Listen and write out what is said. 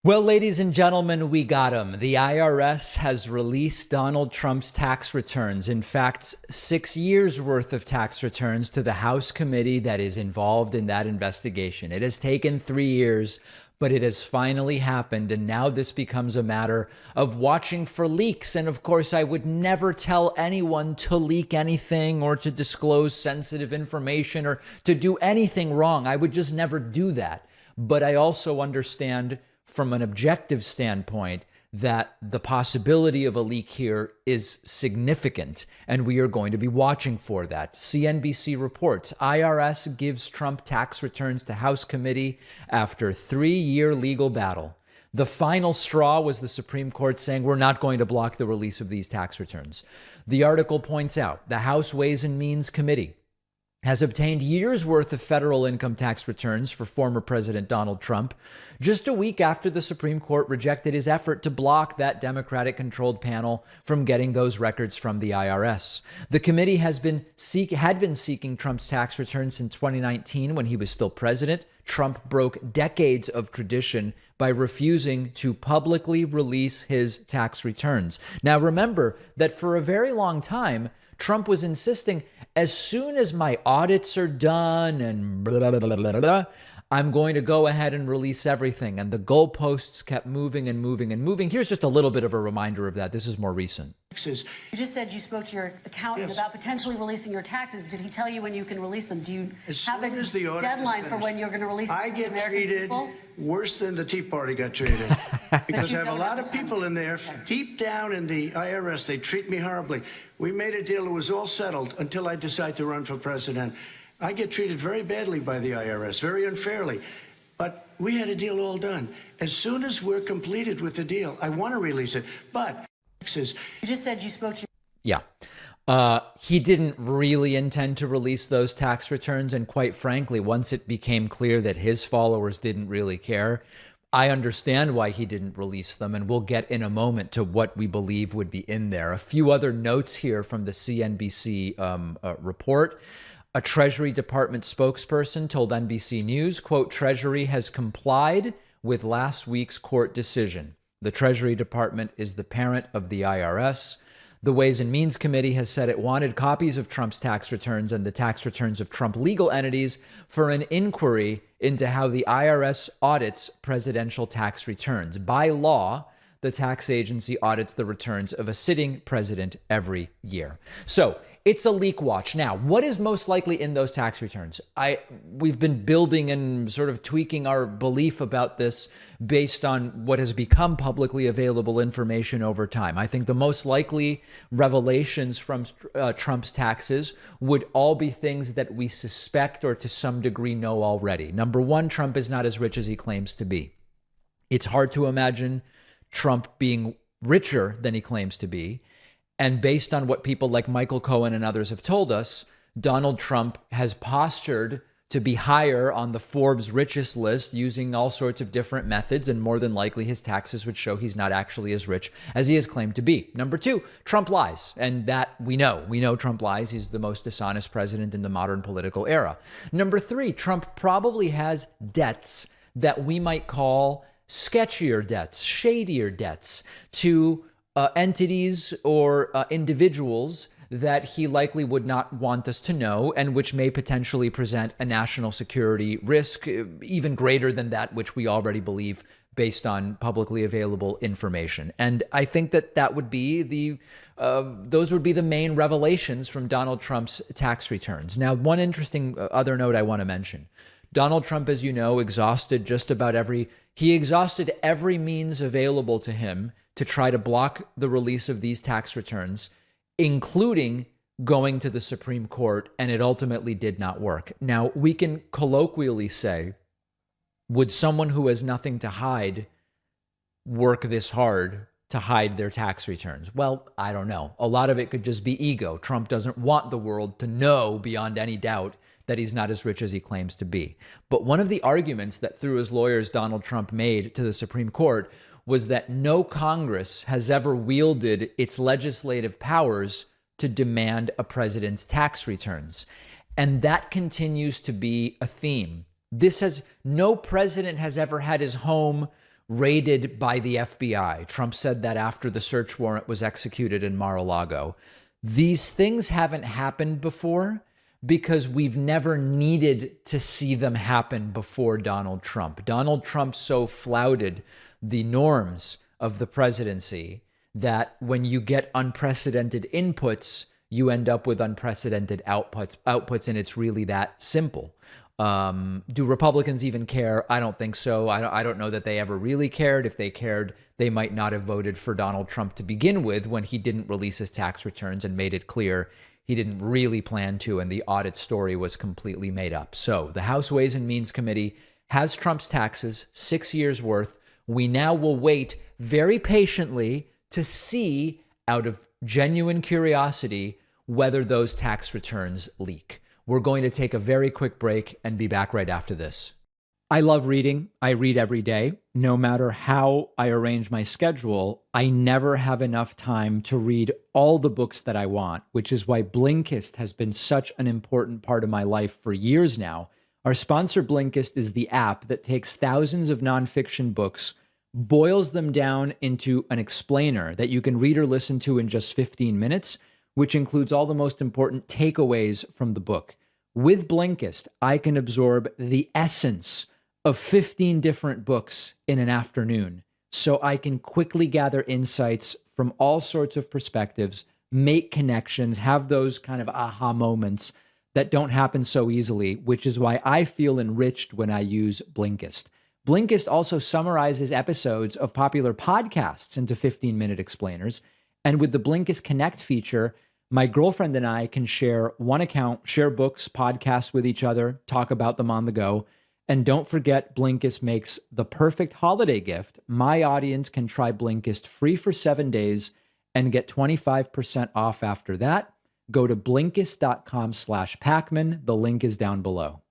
Well, ladies and gentlemen, we got him. The IRS has released Donald Trump's tax returns. In fact, 6 years worth of tax returns to the House committee that is involved in that investigation. It has taken 3 years, but it has finally happened. And now this becomes a matter of watching for leaks. And of course, I would never tell anyone to leak anything or to disclose sensitive information or to do anything wrong. I would just never do that. But I also understand from an objective standpoint that the possibility of a leak here is significant, and we are going to be watching for that. CNBC reports IRS gives Trump tax returns to House committee after 3-year legal battle. The final straw was the Supreme Court saying we're not going to block the release of these tax returns. The article points out the House Ways and Means Committee has obtained years' worth of federal income tax returns for former President Donald Trump, just a week after the Supreme Court rejected his effort to block that Democratic-controlled panel from getting those records from the IRS. The committee had been seeking Trump's tax returns since 2019 when he was still president. Trump broke decades of tradition by refusing to publicly release his tax returns. Now, remember that for a very long time, Trump was insisting, as soon as my audits are done and blah, blah, blah, blah, blah, I'm going to go ahead and release everything. And the goalposts kept moving and moving and moving. Here's just a little bit of a reminder of that. This is more recent. You just said you spoke to your accountant about potentially releasing your taxes. Did he tell you when you can release them? Do you have a deadline for when you're going to release them? I get treated worse than the Tea Party got treated. Because I have a lot of people in there, deep down in the IRS, they treat me horribly. We made a deal, it was all settled until I decide to run for president. I get treated very badly by the IRS, very unfairly. But we had a deal all done. As soon as we're completed with the deal, I want to release it. But you just said you spoke to. Yeah. He didn't really intend to release those tax returns. And quite frankly, once it became clear that his followers didn't really care, I understand why he didn't release them. And we'll get in a moment to what we believe would be in there. A few other notes here from the CNBC report. A Treasury Department spokesperson told NBC News, quote, Treasury has complied with last week's court decision. The Treasury Department is the parent of the IRS. The Ways and Means Committee has said it wanted copies of Trump's tax returns and the tax returns of Trump legal entities for an inquiry into how the IRS audits presidential tax returns. By law, the tax agency audits the returns of a sitting president every year. So it's a leak watch. Now, what is most likely in those tax returns? We've been building and sort of tweaking our belief about this based on what has become publicly available information over time. I think the most likely revelations from Trump's taxes would all be things that we suspect or to some degree know already. Number one, Trump is not as rich as he claims to be. It's hard to imagine Trump being richer than he claims to be. And based on what people like Michael Cohen and others have told us, Donald Trump has postured to be higher on the Forbes richest list using all sorts of different methods, and more than likely his taxes would show he's not actually as rich as he has claimed to be. Number two, Trump lies, and that we know. We know Trump lies. He's the most dishonest president in the modern political era. Number three, Trump probably has debts that we might call sketchier debts, shadier debts to entities or individuals that he likely would not want us to know, and which may potentially present a national security risk even greater than that which we already believe based on publicly available information. And I think that that would be those would be the main revelations from Donald Trump's tax returns. Now, one interesting other note I want to mention. Donald Trump, as you know, exhausted every means available to him to try to block the release of these tax returns, including going to the Supreme Court, and it ultimately did not work. Now, we can colloquially say, would someone who has nothing to hide work this hard to hide their tax returns? Well, I don't know. A lot of it could just be ego. Trump doesn't want the world to know beyond any doubt that he's not as rich as he claims to be. But one of the arguments that through his lawyers Donald Trump made to the Supreme Court was that no Congress has ever wielded its legislative powers to demand a president's tax returns. And that continues to be a theme. No president has ever had his home raided by the FBI. Trump said that after the search warrant was executed in Mar-a-Lago. These things haven't happened before because we've never needed to see them happen before Donald Trump. Donald Trump so flouted the norms of the presidency that when you get unprecedented inputs, you end up with unprecedented outputs, and it's really that simple. Do Republicans even care? I don't think so. I don't know that they ever really cared. If they cared, they might not have voted for Donald Trump to begin with when he didn't release his tax returns and made it clear he didn't really plan to, and the audit story was completely made up. So the House Ways and Means Committee has Trump's taxes, 6 years worth. We now will wait very patiently to see, out of genuine curiosity, whether those tax returns leak. We're going to take a very quick break and be back right after this. I love reading. I read every day. No matter how I arrange my schedule, I never have enough time to read all the books that I want, which is why Blinkist has been such an important part of my life for years now. Our sponsor, Blinkist, is the app that takes thousands of nonfiction books, boils them down into an explainer that you can read or listen to in just 15 minutes, which includes all the most important takeaways from the book. With Blinkist, I can absorb the essence of 15 different books in an afternoon, so I can quickly gather insights from all sorts of perspectives, make connections, have those kind of aha moments that don't happen so easily, which is why I feel enriched when I use Blinkist. Blinkist also summarizes episodes of popular podcasts into 15-minute explainers. And with the Blinkist Connect feature, my girlfriend and I can share one account, share books, podcasts with each other, talk about them on the go. And don't forget, Blinkist makes the perfect holiday gift. My audience can try Blinkist free for 7 days and get 25% off after that. Go to Blinkist.com/Pacman. The link is down below.